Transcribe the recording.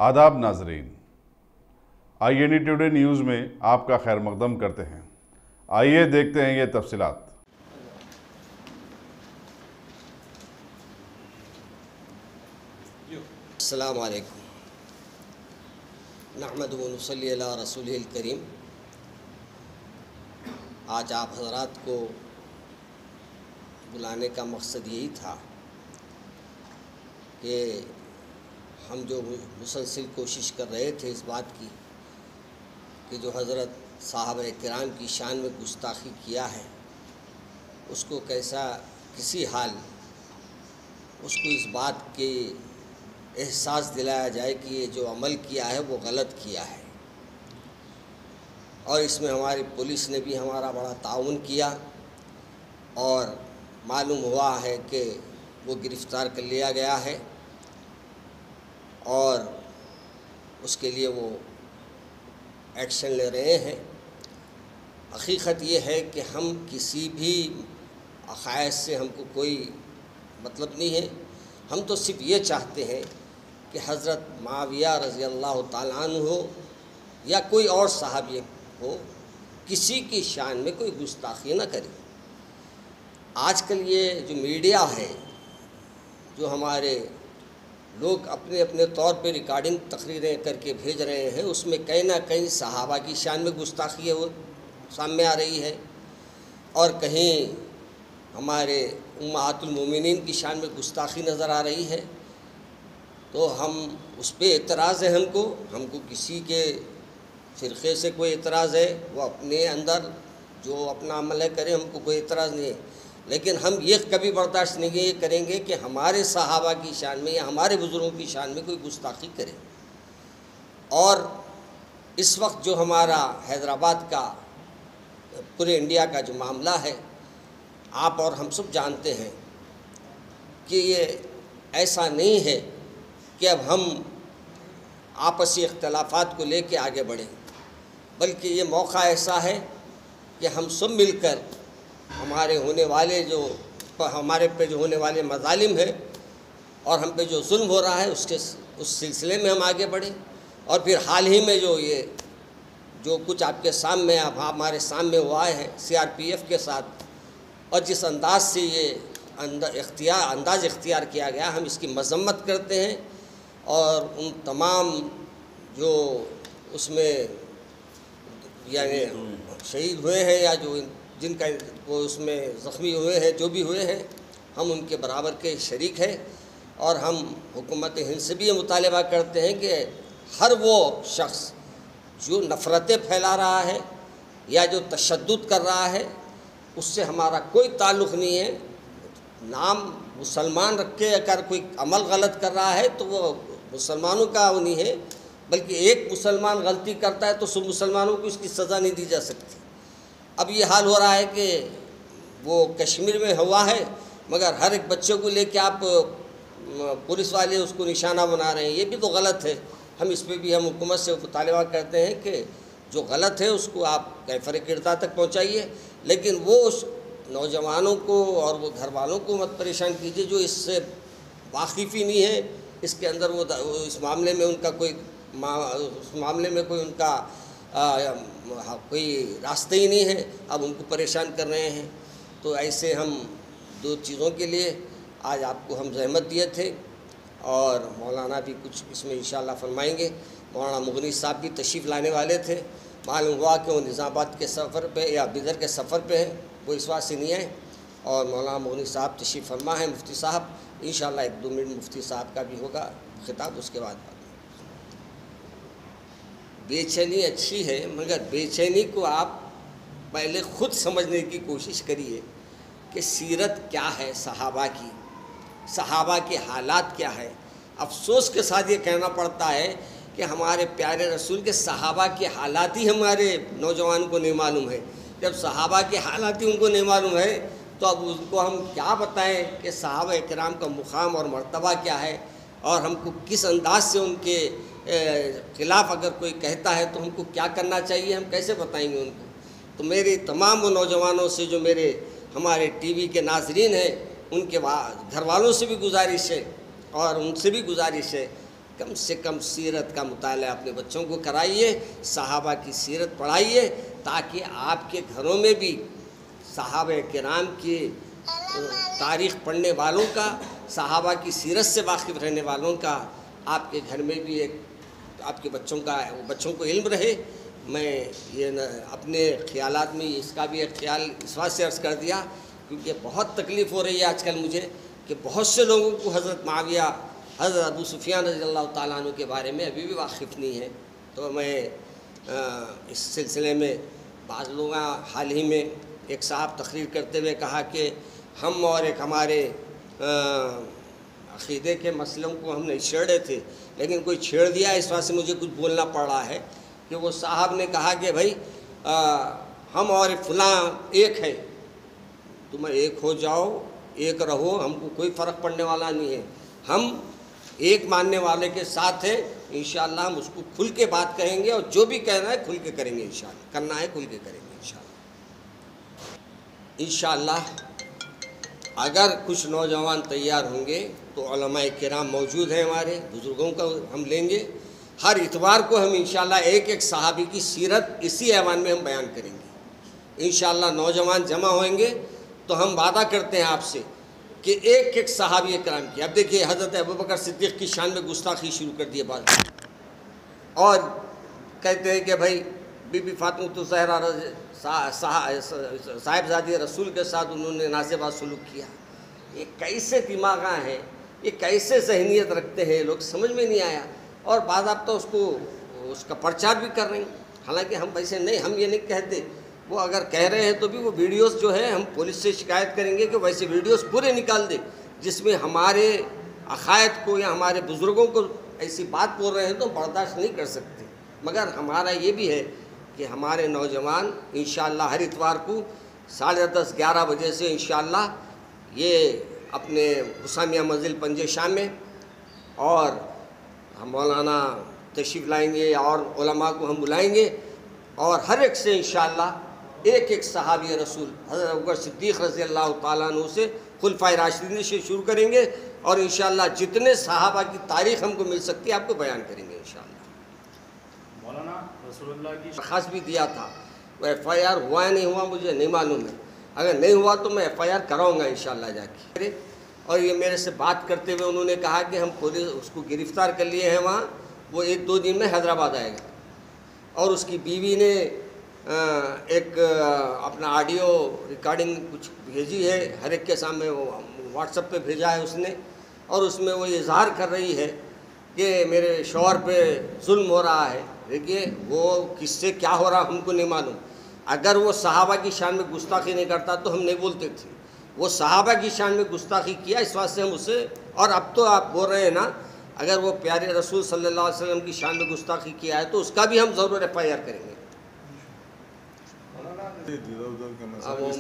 आदाब नाजरीन, INE today news में आपका खैर मकदम करते हैं। आइए देखते हैं ये तफसीलात। अस्सलामु अलैकुम। नहमदुहु व नुसल्ली अला रसूलिहिल करीम। आज आप हज़रात को बुलाने का मकसद यही था कि हम जो मुसलसल कोशिश कर रहे थे इस बात की कि जो हज़रत साहब किराम की शान में गुस्ताखी किया है उसको कैसा किसी हाल उसको इस बात के एहसास दिलाया जाए कि ये जो अमल किया है वो गलत किया है। और इसमें हमारी पुलिस ने भी हमारा बड़ा ताउन किया और मालूम हुआ है कि वो गिरफ़्तार कर लिया गया है और उसके लिए वो एक्शन ले रहे हैं। हकीकत ये है कि हम किसी भी अक़ायद से हमको कोई मतलब नहीं है। हम तो सिर्फ ये चाहते हैं कि हज़रत मुआविया रज़ी अल्लाह ताला अन्हु हो या कोई और सहाबी हो, किसी की शान में कोई गुस्ताखी न करे। आजकल ये जो मीडिया है, जो हमारे लोग अपने अपने तौर पे रिकॉर्डिंग तकरीरें करके भेज रहे हैं, उसमें कहीं ना कहीं सहाबा की शान में गुस्ताखी है वो सामने आ रही है और कहीं हमारे उम्महातुल मोमिनीन की शान में गुस्ताखी नज़र आ रही है। तो हम उस पर एतराज़ है। हमको किसी के फ़िरक़े से कोई एतराज़ है, वो अपने अंदर जो अपना अमल है करे, हमको कोई एतराज़ नहीं है। लेकिन हम ये कभी बर्दाश्त नहीं करेंगे कि हमारे सहाबा की शान में या हमारे बुज़ुर्गों की शान में कोई गुस्ताखी करे। और इस वक्त जो हमारा हैदराबाद का पूरे इंडिया का जो मामला है, आप और हम सब जानते हैं कि ये ऐसा नहीं है कि अब हम आपसी इख्तलाफात को लेके आगे बढ़ें, बल्कि ये मौका ऐसा है कि हम सब मिलकर हमारे होने वाले जो हमारे पे जो होने वाले मज़ालिम हैं और हम पे जो जुल्म हो रहा है उस सिलसिले में हम आगे बढ़ें। और फिर हाल ही में जो कुछ आपके सामने हमारे सामने हुआ है CRPF के साथ, और जिस अंदाज से ये अंदाज़ इख्तियार किया गया, हम इसकी मज़म्मत करते हैं। और उन तमाम जो उसमें यानी शहीद हुए हैं या जो जिनका वो उसमें ज़ख्मी हुए हैं, जो भी हुए हैं, हम उनके बराबर के शरीक हैं। और हम हुकूमत हिंद से भी ये मुतालबा करते हैं कि हर वो शख्स जो नफ़रतें फैला रहा है या जो तशद्दुद कर रहा है, उससे हमारा कोई ताल्लुक़ नहीं है। नाम मुसलमान रख के अगर कोई अमल गलत कर रहा है तो वो मुसलमानों का वो नहीं है, बल्कि एक मुसलमान गलती करता है तो सब मुसलमानों को इसकी सज़ा नहीं दी जा सकती। अब ये हाल हो रहा है कि वो कश्मीर में हुआ है, मगर हर एक बच्चे को लेके आप पुलिस वाले उसको निशाना बना रहे हैं, ये भी तो गलत है। हम इस पर भी हम हुकूमत से मुतालबा करते हैं कि जो गलत है उसको आप कैफर किरदार तक पहुँचाइए, लेकिन वो नौजवानों को और वो घर वालों को मत परेशान कीजिए जो इससे वाकिफ़ ही नहीं है। इसके अंदर वो इस मामले में उनका कोई उस मामले में कोई उनका कोई रास्ते ही नहीं है, अब उनको परेशान कर रहे हैं। तो ऐसे हम दो चीज़ों के लिए आज आपको हम ज़हमत दिए थे और मौलाना भी कुछ इसमें इंशाअल्लाह फरमाएंगे। मौलाना मुगनी साहब भी तशरीफ़ लाने वाले थे, मालूम हुआ कि वो निज़ामाबाद के सफ़र पे या बिदर के सफ़र पे हैं, वो इस बात से नहीं आए। और मौलाना मुगनी साहब तशरीफ़ फरमा है, मुफ्ती साहब, इंशाअल्लाह 1-2 मिनट मुफ्ती साहब का भी होगा खिताब। उसके बाद बेचैनी अच्छी है, मगर बेचैनी को आप पहले ख़ुद समझने की कोशिश करिए कि सीरत क्या है सहाबा की, सहाबा के हालात क्या है। अफसोस के साथ ये कहना पड़ता है कि हमारे प्यारे रसूल के सहाबा के हालात ही हमारे नौजवान को नहीं मालूम है। जब सहाबा के हालात ही उनको नहीं मालूम है तो अब उनको हम क्या बताएं कि सहाबा इकराम का मुकाम और मर्तबा क्या है, और हमको किस अंदाज से उनके ख़िलाफ़ अगर कोई कहता है तो हमको क्या करना चाहिए, हम कैसे बताएंगे उनको। तो मेरे तमाम वो नौजवानों से जो हमारे टीवी के नाज़रीन हैं, उनके घर वालों से भी गुजारिश है और उनसे भी गुजारिश है کم سے کم سیرت کا مطالعہ اپنے بچوں کو کرائیے، صحابہ کی سیرت پڑھائیے، تاکہ آپ کے گھروں میں بھی صحابہ کرام کی تاریخ پڑھنے والوں کا، صحابہ کی سیرت سے واقف رہنے والوں کا آپ کے گھر میں بھی ایک آپ کے بچوں کو علم رہے۔ میں یہ اپنے خیالات میں اس کا بھی ایک خیال اس واسطے سے عرض کر دیا کیونکہ بہت تکلیف ہو رہی ہے آج کل مجھے کہ بہت سے لوگوں کو حضرت معاویہ، حضرت ابو سفیان رضی اللہ تعالیٰ عنہ کے بارے میں ابھی بھی واقف نہیں ہے۔ تو میں اس سلسلے میں بعض لوگ حال ہی میں ایک صاحب تقریر کرتے ہوئے کہا کہ ہم اور ایک ہمارے عقیدے کے مسئلوں کو ہم نہیں چھیڑ رہے تھے لیکن کوئی چھیڑ دیا، اس واسطے مجھے کچھ بولنا پڑ رہا ہے کہ وہ صاحب نے کہا کہ بھائی ہم اور فلاں ایک ہے، تم ایک ہو جاؤ، ایک رہو، ہم کو کوئی فرق پڑنے والا نہیں ہے، ہم ایک ماننے والے کے ساتھ ہیں، انشاءاللہ ہم اس کو کھل کے بات کہیں گے اور جو بھی کہنا ہے کھل کے کریں گے، انشاءاللہ کرنا ہے کھل کے کریں گے انشاءاللہ۔ اگر کچھ نوجوان تیار ہوں گے تو علماء کرام موجود ہیں، ہمارے بزرگوں کا ہم لیں گے، ہر اتوار کو ہم انشاءاللہ ایک ایک صحابی کی سیرت اسی ایوان میں ہم بیان کریں گے انشاءاللہ۔ نوجوان جمع ہوئیں گے تو ہم وعدہ کرتے ہیں آپ سے کہ ایک ایک صحابی کرام کی، اب دیکھیے حضرت ابوبکر صدیق کی شان میں گستاخی شروع کر دی بعض، اور کہتے ہیں کہ بھائی بی بی فاطمہ الزہرا صاحبزادی رسول کے ساتھ انہوں نے نازیبا سلوک کیا۔ یہ کیسے دماغاں ہیں، یہ کیسے ذہنیت رکھتے ہیں لوگ، سمجھ میں نہیں آیا، اور بعض آپ تو اس کا پرچار بھی کر رہے ہیں، حالانکہ ہم ویسے نہیں، ہم یہ نہیں کہتے، وہ اگر کہہ رہے ہیں تو بھی وہ ویڈیوز جو ہے ہم پولیس سے شکایت کریں گے کہ ویسے ویڈیوز پورے نکال دے جس میں ہمارے عقائد کو یا ہمارے بزرگوں کو ایسی بات بول رہے ہیں تو برداشت نہیں کر سکتے۔ مگر ہمارا یہ بھی ہے کہ ہمارے نوجوان انشاءاللہ ہر اتوار کو 10:30 11 بجے سے انشاءاللہ یہ اپنے حسامیہ منزل پنجے شام میں، اور ہم مولانا تشریف لائیں گے اور علماء کو ہم بلائیں گے، اور ہر ایک سے انشاءاللہ ایک ایک صحابی رسول حضرت ابوبکر صدیق رضی اللہ تعالیٰ عنہ سے خلفائے راشدین سے شروع کریں گے، اور انشاءاللہ جتنے صحابہ کی تاریخ ہم کو مل سکتی ہے آپ کو بیان کریں گے انشاءاللہ۔ مولانا رسول اللہ کی خاص بھی دیا تھا، وہ ایف آئی آر ہوا ہے نہیں ہوا مجھے نہیں معلوم ہے، اگر نہیں ہوا تو میں ایف آئی آر کراؤں گا انشاءاللہ جا کے۔ اور یہ میرے سے بات کرتے ہوئے انہوں نے کہا کہ ہم پولیس اس کو گرفتار کر لیے ہیں وہاں، وہ 1-2 دن میں حیدرآباد آئے گا، اور اس کی بیوی نے ایک اپنا آڈیو ریکارڈنگ کچھ بھیجی ہے، ہر ایک کے سامنے واٹس ایپ پہ بھیجا ہے اس نے، اور اس میں وہ اظہار کر رہی ہے کہ میرے شوہر پہ ظلم ہو رہا ہے۔ دیکھیے وہ کس سے کیا ہو رہا ہم کو نہیں معلوم، اگر وہ صحابہ کی شان میں گستاخی نہیں کرتا تو ہم نہیں بولتے تھے، وہ صحابہ کی شان میں گستاخی کیا، اس واسطے ہم اسے، اور اب تو آپ بول رہے ہیں نا اگر وہ پیارے رسول صلی اللہ علیہ وسلم کی شان میں گستاخی کیا ہے تو اس کا بھی ہم ضرور ایف آئی آر کریں گے۔ ادھر ادھر کے اب وہ